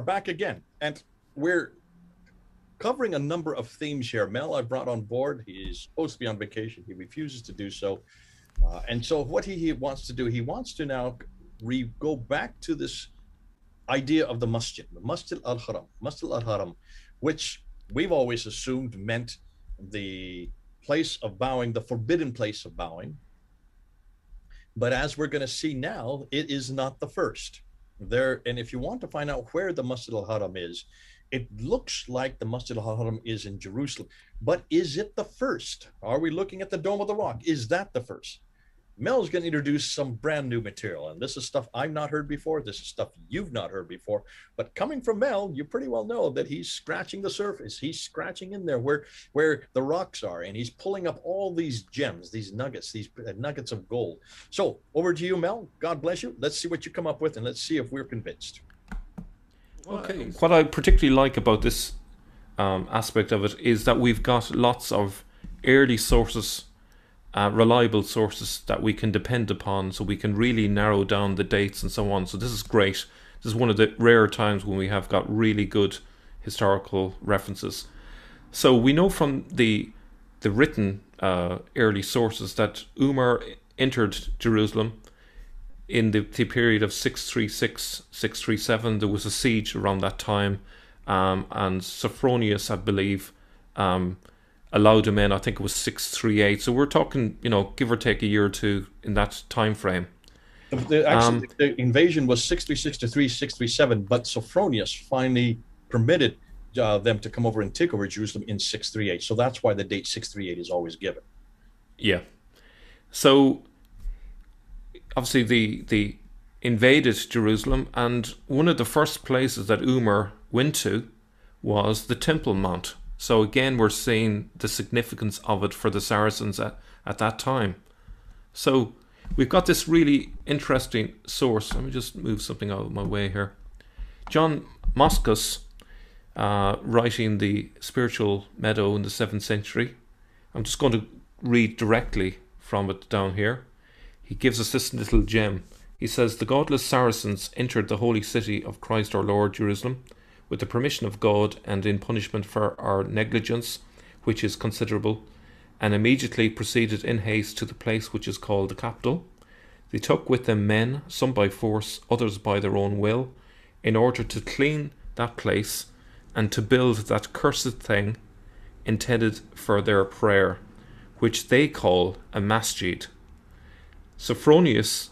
back again, and we're covering a number of themes here. Mel, I brought on board. He's supposed to be on vacation. He refuses to do so. And so what he wants to do, he wants to now go back to this idea of the Masjid al-Haram, which we've always assumed meant the place of bowing, the forbidden place of bowing. But as we're going to see now, it is not the first. And if you want to find out where the Masjid al-Haram is, it looks like the Masjid al-Haram is in Jerusalem. But is it the first? Are we looking at the Dome of the Rock? Is that the first? Mel's going to introduce some brand new material, and this is stuff I've not heard before. This is stuff you've not heard before. But coming from Mel, you pretty well know that he's scratching the surface. He's scratching in there where the rocks are, and he's pulling up all these gems, these nuggets of gold. So over to you, Mel. God bless you. Let's see what you come up with, and let's see if we're convinced. Okay. What I particularly like about this aspect of it is that we've got lots of early sources, reliable sources that we can depend upon, so we can really narrow down the dates and so on. So this is great. This is one of the rare times when we have got really good historical references. So we know from the written early sources that Umar entered Jerusalem in the period of 636, 637. There was a siege around that time, and Sophronius, I believe, allowed him in. I think it was 638. So we're talking, give or take a year or two in that time frame. Actually, the invasion was 636 to 637, but Sophronius finally permitted them to come over and take over Jerusalem in 638. So that's why the date 638 is always given. Yeah. So obviously the invaded Jerusalem, and one of the first places that Umar went to was the Temple Mount. So again, we're seeing the significance of it for the Saracens at that time. So we've got this really interesting source. Let me just move something out of my way here. John Moscus, writing the Spiritual Meadow in the 7th century. I'm just going to read directly from it down here. He gives us this little gem. He says, "The godless Saracens entered the holy city of Christ our Lord, Jerusalem, with the permission of God and in punishment for our negligence, which is considerable, and immediately proceeded in haste to the place which is called the capital. They took with them men, some by force, others by their own will, in order to clean that place and to build that cursed thing intended for their prayer, which they call a masjid. Sophronius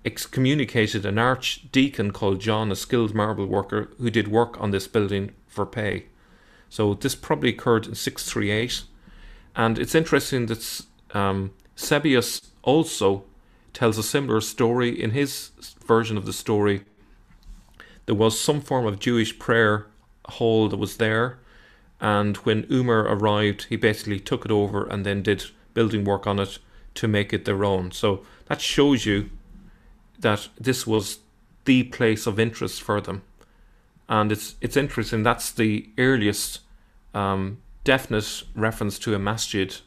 excommunicated an archdeacon called John, a skilled marble worker, who did work on this building for pay." So this probably occurred in 638. And it's interesting that Sebius also tells a similar story. In his version of the story, there was some form of Jewish prayer hall that was there, and when Umar arrived, he basically took it over and then did building work on it to make it their own. So that shows you that this was the place of interest for them. And it's interesting, that's the earliest definite reference to a masjid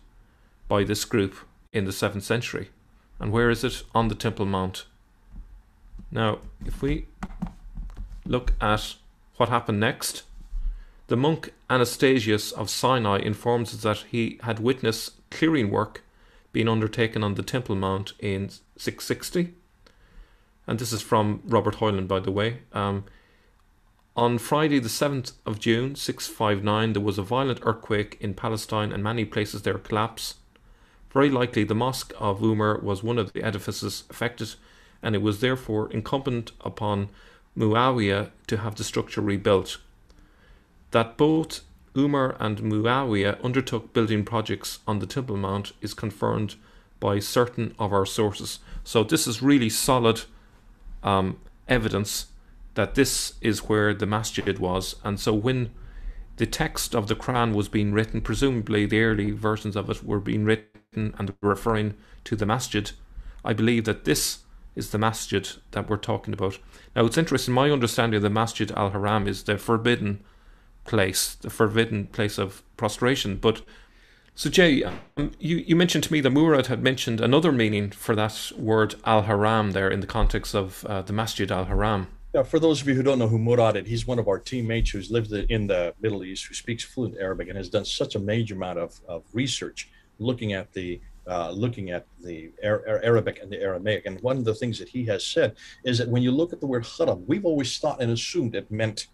by this group in the 7th century. And where is it? On the Temple Mount. Now, if we look at what happened next, the monk Anastasius of Sinai informs us that he had witnessed clearing work being undertaken on the Temple Mount in 660. And this is from Robert Hoyland, by the way. On Friday the 7th of June, 659, there was a violent earthquake in Palestine and many places there collapsed. Very likely the Mosque of Umar was one of the edifices affected, and it was therefore incumbent upon Muawiyah to have the structure rebuilt. That both Umar and Muawiyah undertook building projects on the Temple Mount is confirmed by certain of our sources. So this is really solid evidence that this is where the masjid was. And so when the text of the Quran was being written, presumably the early versions of it were being written and referring to the masjid, I believe that this is the masjid that we're talking about. Now it's interesting, my understanding of the Masjid al-Haram is the forbidden place of prostration. But so Jay, you mentioned to me that Murad had mentioned another meaning for that word al-Haram there in the context of the Masjid al-Haram. Yeah, for those of you who don't know who Murad is, he's one of our teammates who's lived in the Middle East, who speaks fluent Arabic and has done such a major amount of research looking at the Arabic and the Aramaic. And one of the things that he has said is that when you look at the word haram, we've always thought and assumed it meant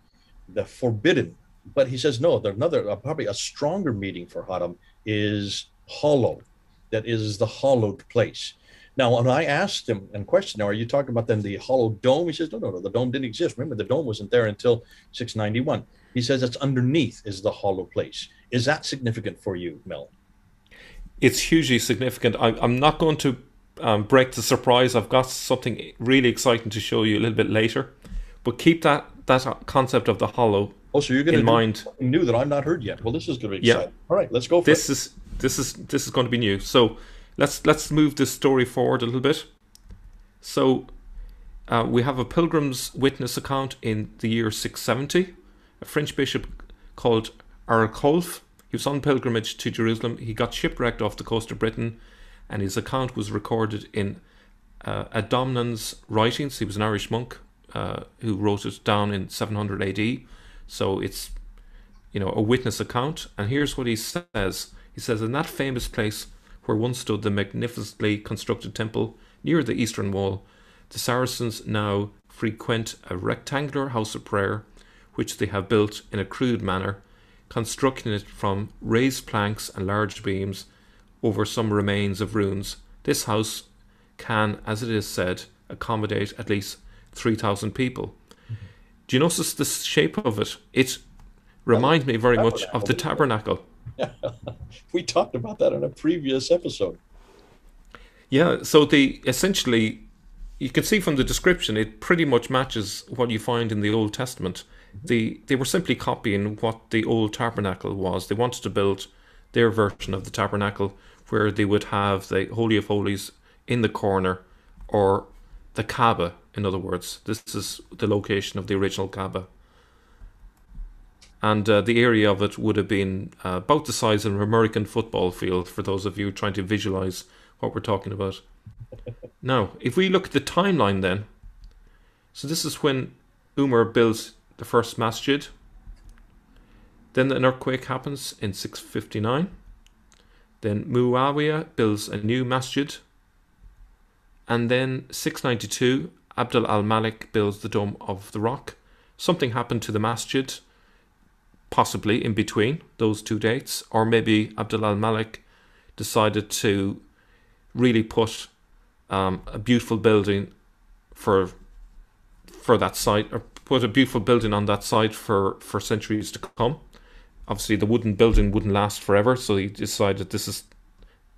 the forbidden. But he says no. There's another, probably a stronger meaning for haram is hollow. That is the hollowed place. Now, when I asked him and questioned, now, are you talking about then the hollow dome? He says, no, no, no, the dome didn't exist. Remember, the dome wasn't there until 691. He says it's underneath is the hollow place. Is that significant for you, Mel? It's hugely significant. I'm not going to break the surprise. I've got something really exciting to show you a little bit later. But keep that concept of the hollow Oh, so you're going to in do mind. something new that I've not heard yet. Well, this is going to be Yeah, exciting. All right, let's go for this it. is this is going to be new. So let's move this story forward a little bit. So we have a pilgrim's witness account in the year 670. A French bishop called Aracolf. He was on pilgrimage to Jerusalem. He got shipwrecked off the coast of Britain, and his account was recorded in Adomnan's writings. He was an Irish monk who wrote it down in 700 AD. So it's, a witness account. And here's what he says. He says, in that famous place where once stood the magnificently constructed temple near the eastern wall, the Saracens now frequent a rectangular house of prayer, which they have built in a crude manner, constructing it from raised planks and large beams over some remains of ruins. This house can, as it is said, accommodate at least 3,000 people. Do you notice the shape of it? It reminds me very much of the tabernacle. Yeah. We talked about that in a previous episode. Yeah, so essentially, you can see from the description, it pretty much matches what you find in the Old Testament. They were simply copying what the old tabernacle was. They wanted to build their version of the tabernacle where they would have the Holy of Holies in the corner, or the Kaaba, in other words. This is the location of the original Kaaba. And the area of it would have been about the size of an American football field, for those of you trying to visualize what we're talking about. Now, if we look at the timeline then, so this is when Umar builds the first masjid. Then an earthquake happens in 659. Then Muawiyah builds a new masjid. And then 692, Abdul al-Malik builds the Dome of the Rock. Something happened to the masjid, possibly in between those two dates. Or maybe Abdul al-Malik decided to really put a beautiful building for that site, or put a beautiful building on that site for centuries to come. Obviously, the wooden building wouldn't last forever, so he decided this is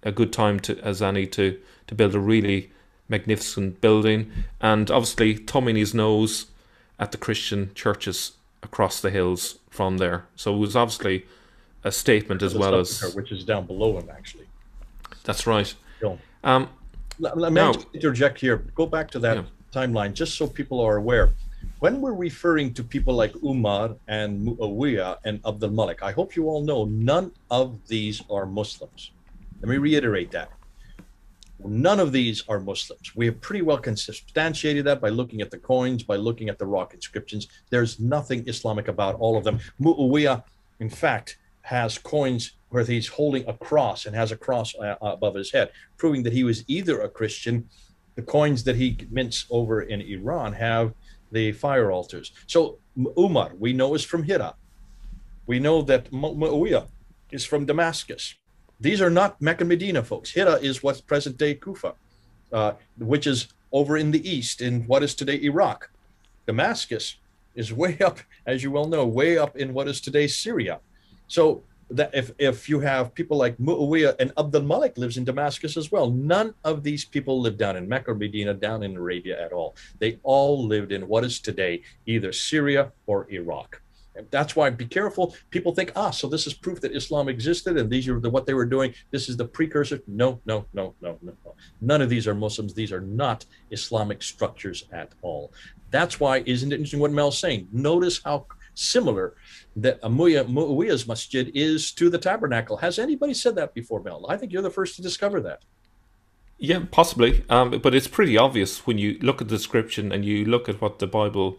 a good time as any to build a really magnificent building, and obviously thumbing his nose at the Christian churches across the hills from there. So it was obviously a statement as well as... Which is down below him, actually. That's right. Let me interject here. Go back to that timeline, just so people are aware. When we're referring to people like Umar and Muawiyah and Abdul Malik, I hope you all know none of these are Muslims. Let me reiterate that. None of these are Muslims. We have pretty well substantiated that by looking at the coins, by looking at the rock inscriptions. There's nothing Islamic about all of them. Muawiyah, in fact, has coins where he's holding a cross and has a cross above his head, proving that he was either a Christian. The coins that he mints over in Iran have the fire altars. So Umar, we know, is from Hira. We know that Muawiyah is from Damascus. These are not Mecca and Medina, folks. Hira is what's present-day Kufa, which is over in the east in what is today Iraq. Damascus is way up, as you well know, way up in what is today Syria. So that if you have people like Muawiyah, and Abdul Malik lives in Damascus as well, none of these people live down in Mecca or Medina, down in Arabia at all. They all lived in what is today either Syria or Iraq. That's why be careful. People think, so this is proof that Islam existed and these are what they were doing. This is the precursor. No. None of these are Muslims. These are not Islamic structures at all. That's why, isn't it interesting what Mel's saying? Notice how similar that Muawiyah's masjid is to the tabernacle. Has anybody said that before, Mel? I think you're the first to discover that. Yeah, possibly. But it's pretty obvious when you look at the description and you look at what the Bible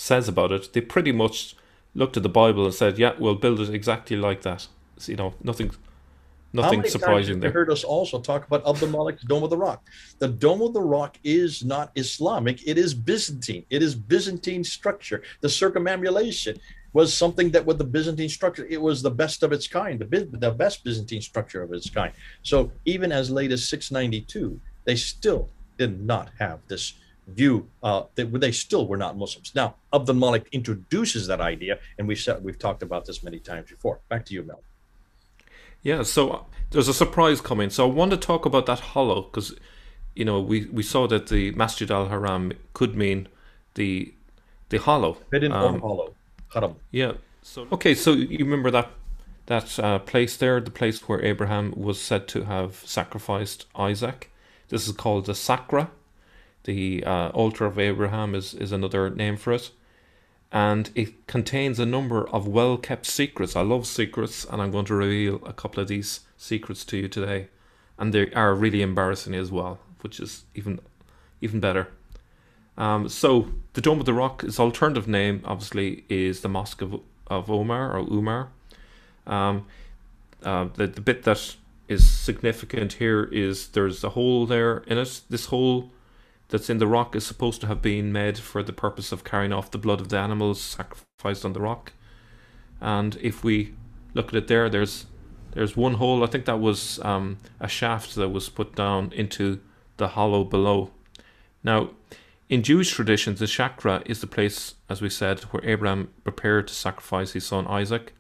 says about it, they pretty much looked at the Bible and said, "Yeah, we'll build it exactly like that." So, nothing, How nothing many times have surprising you there. heard us also talk about Abdul Malik's Dome of the Rock? The Dome of the Rock is not Islamic, it is Byzantine. It is Byzantine structure. The circumambulation was something that with the Byzantine structure, it was the best of its kind, the best Byzantine structure of its kind. So even as late as 692, they still did not have this view. They still were not Muslims. Now, Abdul Malik introduces that idea, and we've talked about this many times before. Back to you, Mel. Yeah, so there's a surprise coming. So I want to talk about that hollow because we saw that the Masjid al Haram could mean the hollow. Hidden or hollow. Haram. Yeah. So okay, so you remember that place there, the place where Abraham was said to have sacrificed Isaac. This is called the Sacra. The altar of Abraham is another name for it, and it contains a number of well-kept secrets. I love secrets, and I'm going to reveal a couple of these secrets to you today, and they are really embarrassing as well, which is even better. So the Dome of the Rock, its alternative name, obviously, is the Mosque of Omar or Umar. The bit that is significant here is there's a hole there in it. This hole that's in the rock is supposed to have been made for the purpose of carrying off the blood of the animals sacrificed on the rock. And if we look at it there's one hole. I think that was a shaft that was put down into the hollow below. Now, in Jewish traditions, the Shakra is the place, as we said, where Abraham prepared to sacrifice his son Isaac.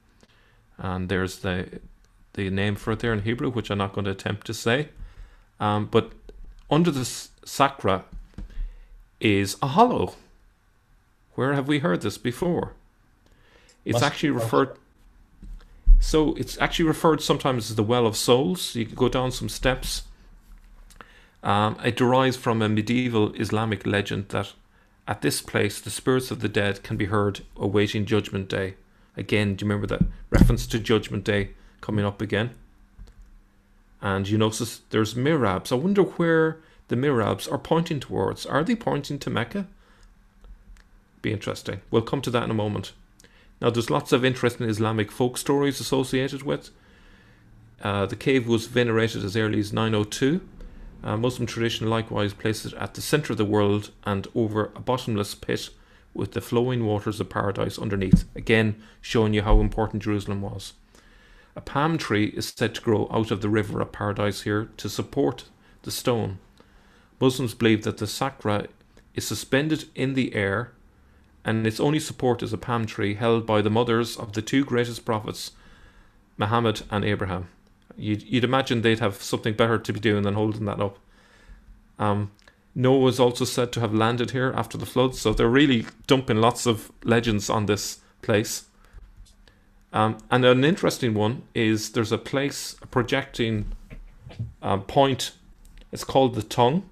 And there's the name for it there in Hebrew, which I'm not going to attempt to say. But under the Sacra is a hollow. Where have we heard this before? It's actually referred. So it's actually referred sometimes as the Well of Souls. You could go down some steps. It derives from a medieval Islamic legend that at this place the spirits of the dead can be heard awaiting Judgment Day. Again, do you remember that reference to Judgment Day coming up again? And you notice there's mihrabs. I wonder where the mihrabs are pointing towards. Are they pointing to Mecca? Be interesting. We'll come to that in a moment. Now, there's lots of interesting Islamic folk stories associated with. The cave was venerated as early as 902. Muslim tradition likewise places it at the center of the world and over a bottomless pit with the flowing waters of paradise underneath. Again, showing you how important Jerusalem was. A palm tree is said to grow out of the river of paradise here to support the stone. Muslims believe that the Sacra is suspended in the air and its only support is a palm tree held by the mothers of the two greatest prophets, Muhammad and Abraham. You'd imagine they'd have something better to be doing than holding that up. Noah is also said to have landed here after the flood, so they're really dumping lots of legends on this place. And an interesting one is there's a place, a projecting point. It's called the tongue,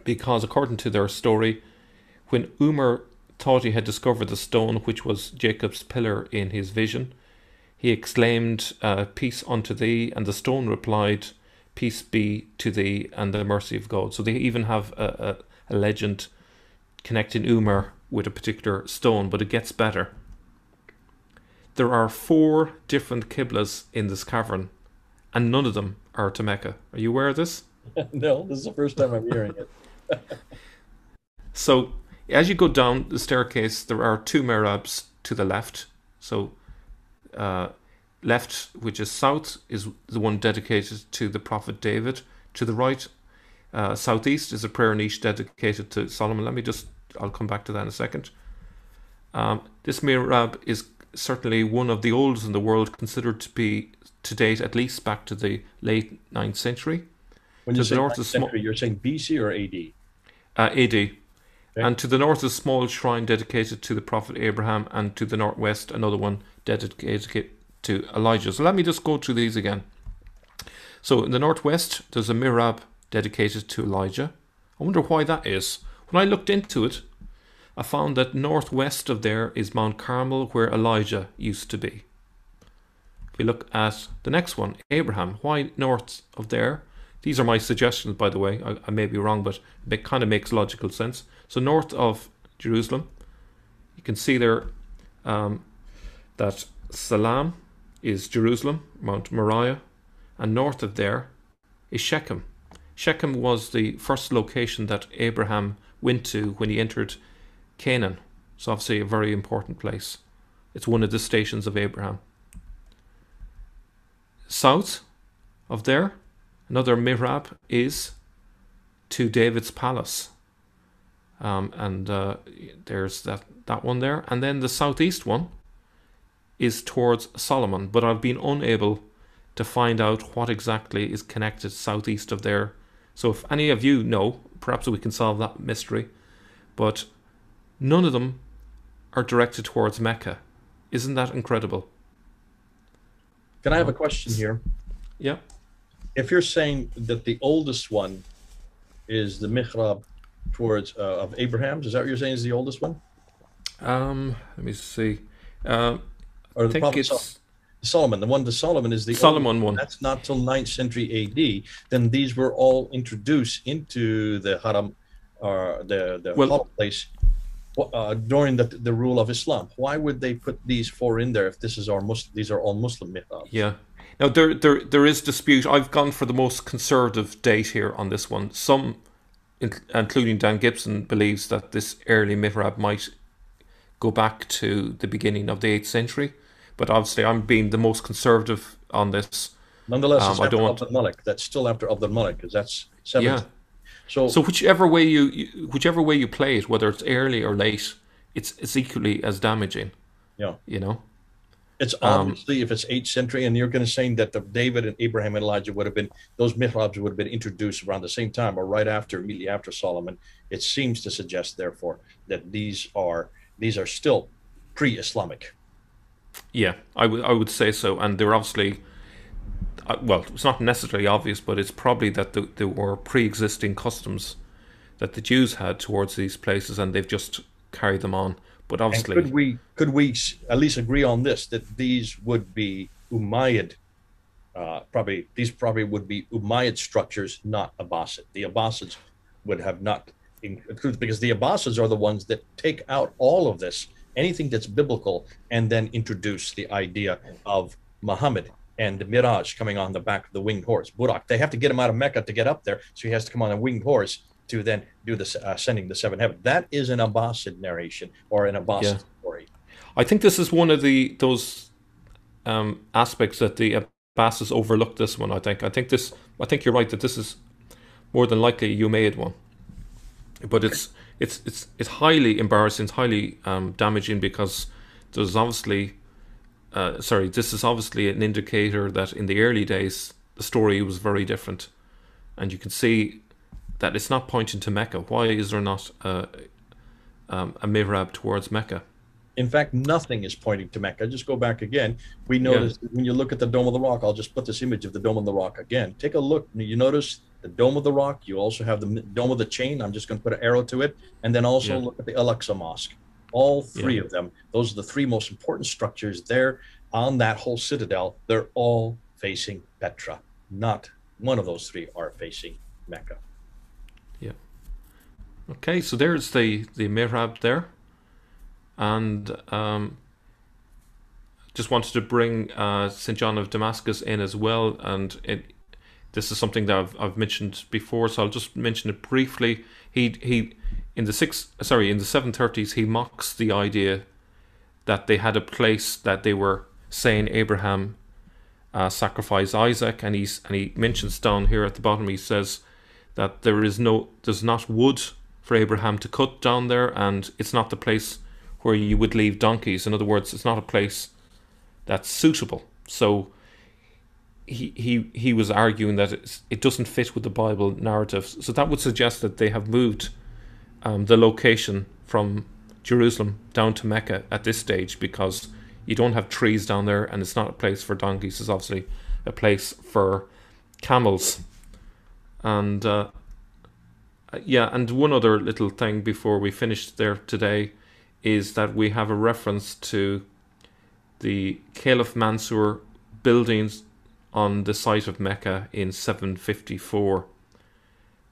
because according to their story, when Umar thought he had discovered the stone which was Jacob's pillar in his vision, he exclaimed, "Peace unto thee," and the stone replied, "Peace be to thee and the mercy of God." So they even have a legend connecting Umar with a particular stone, but it gets better. There are 4 different Qiblas in this cavern, and none of them are to Mecca. Are you aware of this? No, this is the first time I'm hearing it. So, as you go down the staircase, there are 2 mihrabs to the left. So, left, which is south, is the one dedicated to the Prophet David. To the right, southeast, is a prayer niche dedicated to Solomon. I'll come back to that in a second. This mihrab is certainly one of the oldest in the world, considered to be, to date, at least back to the late 9th century. When you say 9th century, you're saying BC or AD? AD. Okay. Okay. And to the north is a small shrine dedicated to the Prophet Abraham, and to the northwest another one dedicated to Elijah. So let me just go through these again. So in the northwest there's a mihrab dedicated to Elijah. I wonder why that is. When I looked into it, I found that northwest of there is Mount Carmel, where Elijah used to be. If we look at the next one, Abraham, why north of there? These are my suggestions, by the way. I may be wrong, but it kind of makes logical sense. So north of Jerusalem You can see there that Salam is Jerusalem, Mount Moriah, and north of there is Shechem. Shechem was the first location that Abraham went to when he entered Canaan. It's obviously a very important place. It's one of the stations of Abraham. South of there, another mihrab is to David's palace. And there's that one there. And then the southeast one is towards Solomon. But I've been unable to find out what exactly is connected southeast of there. So if any of you know, perhaps we can solve that mystery. But none of them are directed towards Mecca. Isn't that incredible? Can I have a question here? Yeah. If you're saying that the oldest one is the mihrab towards of Abraham's, is that what you're saying is the oldest one? Let me see. Or I the think prophet it's Solomon, the one to Solomon is the Solomon oldest. one. That's not till 9th century AD. Then these were all introduced into the haram, or the Well, holy place, during the rule of Islam. Why would they put these four in there if this is our Muslim? These are all Muslim mihrabs. yeah. Now there is dispute. I've gone for the most conservative date here on this one. Some, including Dan Gibson, believes that this early mihrab might go back to the beginning of the 8th century. But obviously, I'm being the most conservative on this. Nonetheless, it's I after don't want. Abdul Malik. That's still after Abdul Malik, because that's Yeah. 7th. So So whichever way whichever way you play it, whether it's early or late, it's equally as damaging. yeah, You know. it's obviously if it's 8th century, and you're going to say that the David and Abraham and Elijah would have been, those mihrabs would have been introduced around the same time or right after, immediately after Solomon. It seems to suggest, therefore, that these are still pre-Islamic. Yeah, I would say so, and they're obviously. Well, it's not necessarily obvious, but it's probably that there were pre-existing customs that the Jews had towards these places, and they've just carried them on. But And obviously, could we at least agree on this, that these would be Umayyad? These probably would be Umayyad structures, not Abbasid. The Abbasids would have not included, because the Abbasids are the ones that take out all of this, anything that's biblical, and then introduce the idea of Muhammad and the Miraj coming on the back of the winged horse, Burak. They have to get him out of Mecca to get up there, so he has to come on a winged horse to then do the ascending the seven heaven. That is an Abbasid narration or an yeah, Abbasid story. I think this is one of those aspects that the Abbasids overlooked. This one, I think. I think you're right that this is more than likely a Umayyad one, but it's highly embarrassing, it's highly damaging, because there's obviously. This is obviously an indicator that in the early days the story was very different, and you can see that it's not pointing to Mecca. Why is there not a mihrab towards Mecca? In fact, nothing is pointing to Mecca. Just go back again. We Yeah, notice when you look at the Dome of the Rock, I'll just put this image of the Dome of the Rock again. Take a look. You notice the Dome of the Rock. You also have the Dome of the Chain. I'm just going to put an arrow to it. And then also yeah, look at the Al-Aqsa Mosque. All yeah, three of them, those are the three most important structures there on that whole citadel. They're all facing Petra. Not one of those three are facing Mecca. yeah. Okay, so there's the mihrab there, and just wanted to bring St. John of Damascus in as well, and this is something that I've mentioned before, so I'll just mention it briefly. He in the 730s, he mocks the idea that they had a place that they were saying Abraham sacrificed Isaac, and he mentions down here at the bottom, he says that there's not wood for Abraham to cut down there, and it's not the place where you would leave donkeys. In other words, it's not a place that's suitable. So he was arguing that it doesn't fit with the Bible narrative. So that would suggest that they have moved the location from Jerusalem down to Mecca at this stage, because you don't have trees down there, and it's not a place for donkeys. It's obviously a place for camels. And and one other little thing before we finish there today is that we have a reference to the Caliph Mansur buildings on the site of Mecca in 754,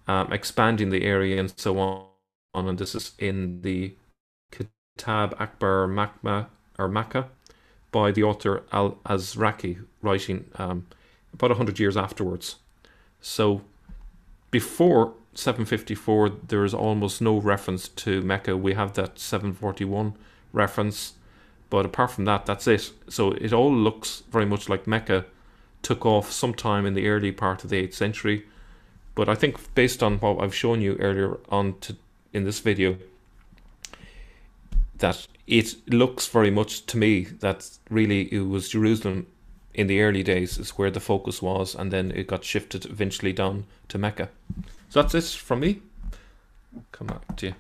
expanding the area and so on. And this is in the Tab Akbar Makkah by the author Al Azraqi, writing about 100 years afterwards. So before 754, there is almost no reference to Mecca. We have that 741 reference, but apart from that, that's it. So it all looks very much like Mecca took off sometime in the early part of the 8th century. But I think based on what I've shown you earlier on in this video, that it looks very much to me that really it was Jerusalem in the early days is where the focus was, and then it got shifted eventually down to Mecca. So that's it from me. Come back to you.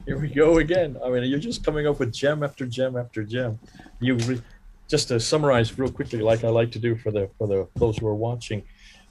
Here we go again. I mean, you're just coming up with gem after gem after gem. Just to summarize real quickly, like I like to do for those who are watching,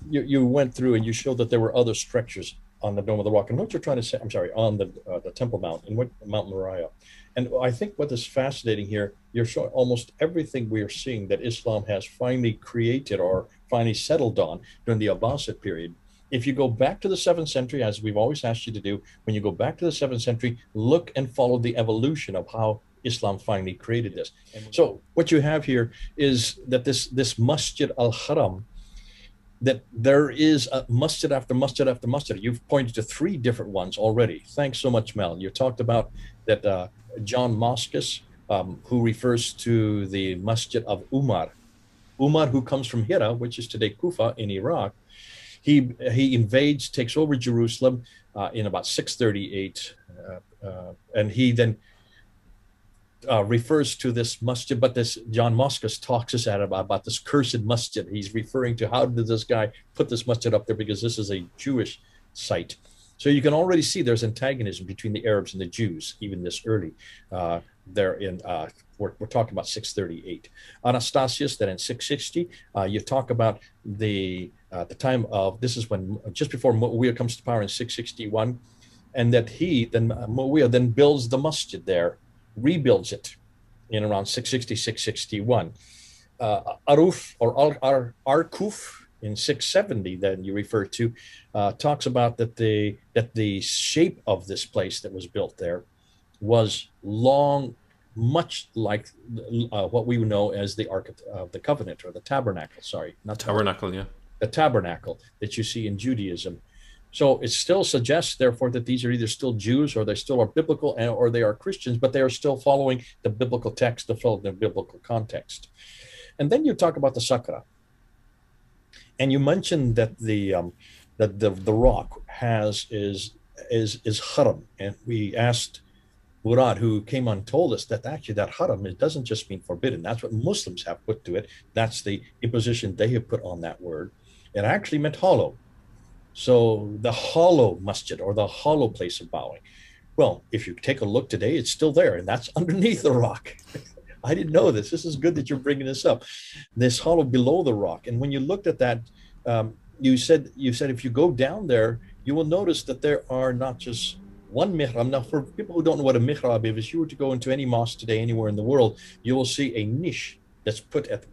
you went through and you showed that there were other structures on the Dome of the Rock, and what you're trying to say, I'm sorry, on the Temple Mount and what Mount Moriah. And I think what is fascinating here, you're showing almost everything we are seeing that Islam has finally created or finally settled on during the Abbasid period. If you go back to the 7th century, as we've always asked you to do, when you go back to the 7th century, look and follow the evolution of how Islam finally created this. So what you have here is that this Masjid al-Haram, that there is a masjid after masjid after masjid. You've pointed to 3 different ones already. Thanks so much, Mel. You talked about that John Moscus, who refers to the masjid of Umar. Umar, who comes from Hira, which is today Kufa in Iraq. He invades, takes over Jerusalem in about 638, and he then refers to this masjid, but this John Moscus talks us about this cursed masjid. He's referring to how did this guy put this masjid up there, because this is a Jewish site. So you can already see there's antagonism between the Arabs and the Jews, even this early. We're talking about 638. Anastasius, then in 660, you talk about the time of, this is when, just before Muawiyah comes to power in 661, and that Muawiyah then builds the masjid there, rebuilds it in around 660, 661. Aruf or Arkuf in 670, then you refer to, talks about that the shape of this place that was built there was long, much like what we know as the Ark of the Covenant, or the Tabernacle. Sorry, not Tabernacle, yeah. The Tabernacle that you see in Judaism. So it still suggests, therefore, that these are either still Jews, or they still are biblical, or they are Christians, but they are still following the biblical text, the biblical context. And then you talk about the Sakra, and you mentioned that the rock is haram, and we asked Murad, who came on, told us that actually that haram, it doesn't just mean forbidden. That's what Muslims have put to it. That's the imposition they have put on that word. It actually meant hollow. So the hollow masjid, or the hollow place of bowing. Well, if you take a look today, it's still there, and that's underneath the rock. I didn't know this. This is good that you're bringing this up. This hollow below the rock. And when you looked at that, you said if you go down there, you will notice that there are not just one mihrab. Now, for people who don't know what a mihrab is, if you were to go into any mosque today, anywhere in the world, you will see a niche that's put at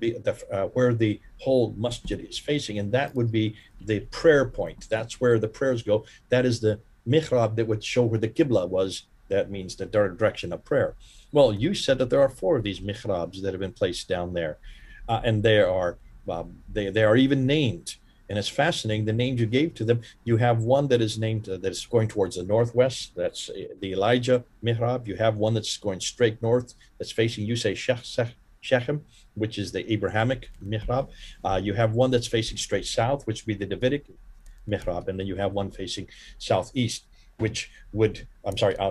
where the whole masjid is facing, and that would be the prayer point. That's where the prayers go. That is the mihrab that would show where the qibla was. That means the direction of prayer. Well, you said that there are 4 of these mihrabs that have been placed down there, and they are even named. And it's fascinating, the names you gave to them. You have one that is named, that is going towards the northwest. That's the Elijah mihrab. You have one that's going straight north, that's facing, you say, Shechem, which is the Abrahamic mihrab. You have one that's facing straight south, which would be the Davidic mihrab. And then you have one facing southeast,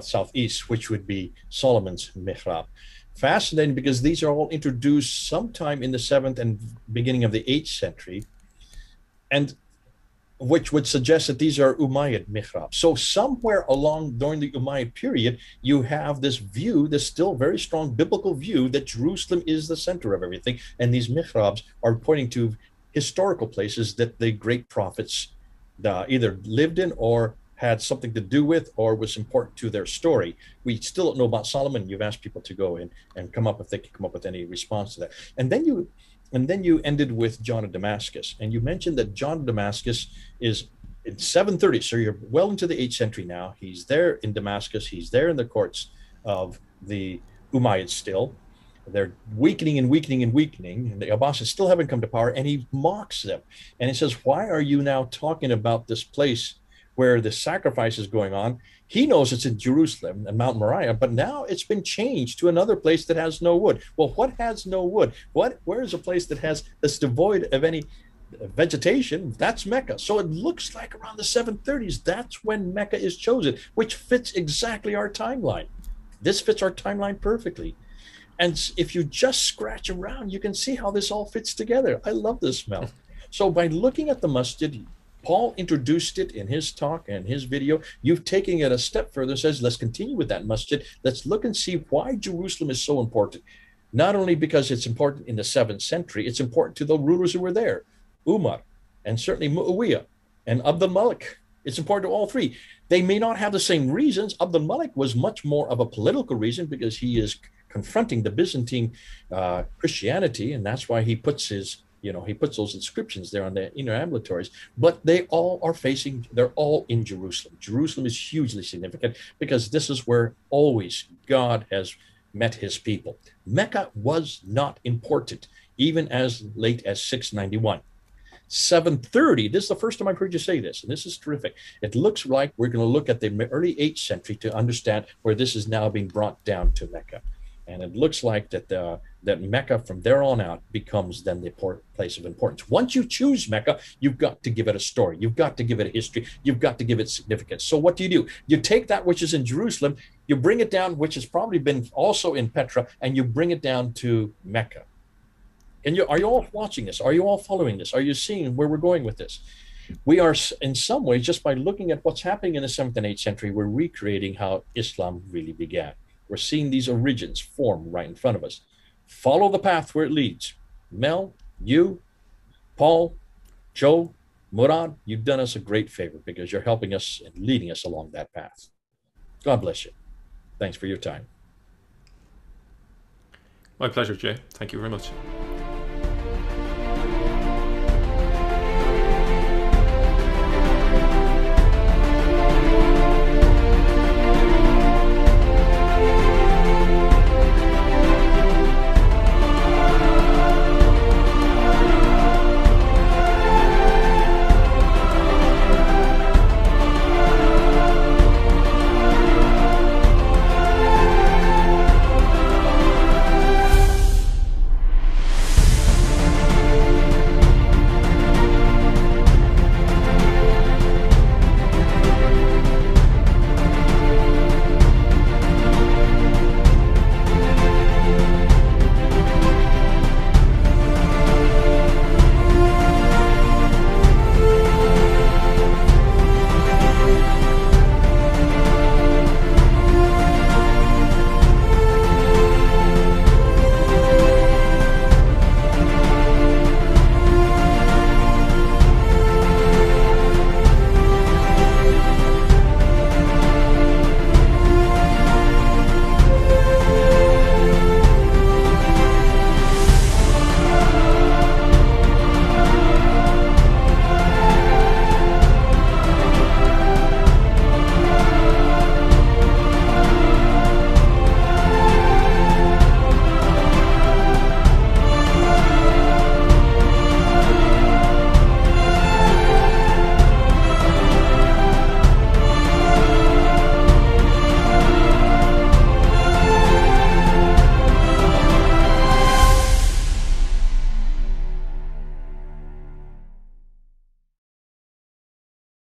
southeast, which would be Solomon's mihrab. Fascinating, because these are all introduced sometime in the 7th and beginning of the 8th century, and which would suggest that these are Umayyad mihrab. So somewhere along during the Umayyad period, you have this view, this still very strong biblical view, that Jerusalem is the center of everything, and these mihrabs are pointing to historical places that the great prophets either lived in, or had something to do with, or was important to their story. We still don't know about Solomon. You've asked people to go in and come up, if they can come up with any response to that. And then you ended with John of Damascus, and you mentioned that John of Damascus is in 730. So you're well into the 8th century now. He's there in Damascus. He's there in the courts. of the Umayyads still. They're weakening and weakening and weakening, and the Abbasids still haven't come to power, and he mocks them. And he says, why are you now talking about this place where the sacrifice is going on? He knows it's in Jerusalem and Mount Moriah, but now it's been changed to another place that has no wood. Well, what has no wood? Where is a place that's devoid of any vegetation? That's Mecca. So it looks like around the 730s, that's when Mecca is chosen, which fits exactly our timeline. This fits our timeline perfectly. And if you just scratch around, you can see how this all fits together. I love this, Mel. So by looking at the masjid, Paul introduced it in his talk and his video. You've taken it a step further, says, let's continue with that masjid. Let's look and see why Jerusalem is so important. Not only because it's important in the 7th century, it's important to the rulers who were there, Umar, and certainly Muawiyah, and Abdul Malik. It's important to all three. They may not have the same reasons. Abdul Malik was much more of a political reason because he is confronting the Byzantine Christianity, and that's why he puts he puts those inscriptions there on the inner ambulatories. But they're all in Jerusalem. Jerusalem is hugely significant because this is where always God has met his people. Mecca was not important, even as late as 691. 730, this is the first time I've heard you say this, and this is terrific. It looks like we're going to look at the early 8th century to understand where this is now being brought down to Mecca. And it looks like that Mecca from there on out becomes then the place of importance. Once you choose Mecca, you've got to give it a story. You've got to give it a history. You've got to give it significance. So what do? You take that which is in Jerusalem, you bring it down, which has probably been also in Petra, and you bring it down to Mecca. And are you all watching this? Are you all following this? Are you seeing where we're going with this? We are, in some ways, just by looking at what's happening in the 7th and 8th century, we're recreating how Islam really began. We're seeing these origins form right in front of us. Follow the path where it leads. Mel, you, Paul, Joe, Murad, you've done us a great favor because you're helping us and leading us along that path. God bless you. Thanks for your time. My pleasure, Jay. Thank you very much.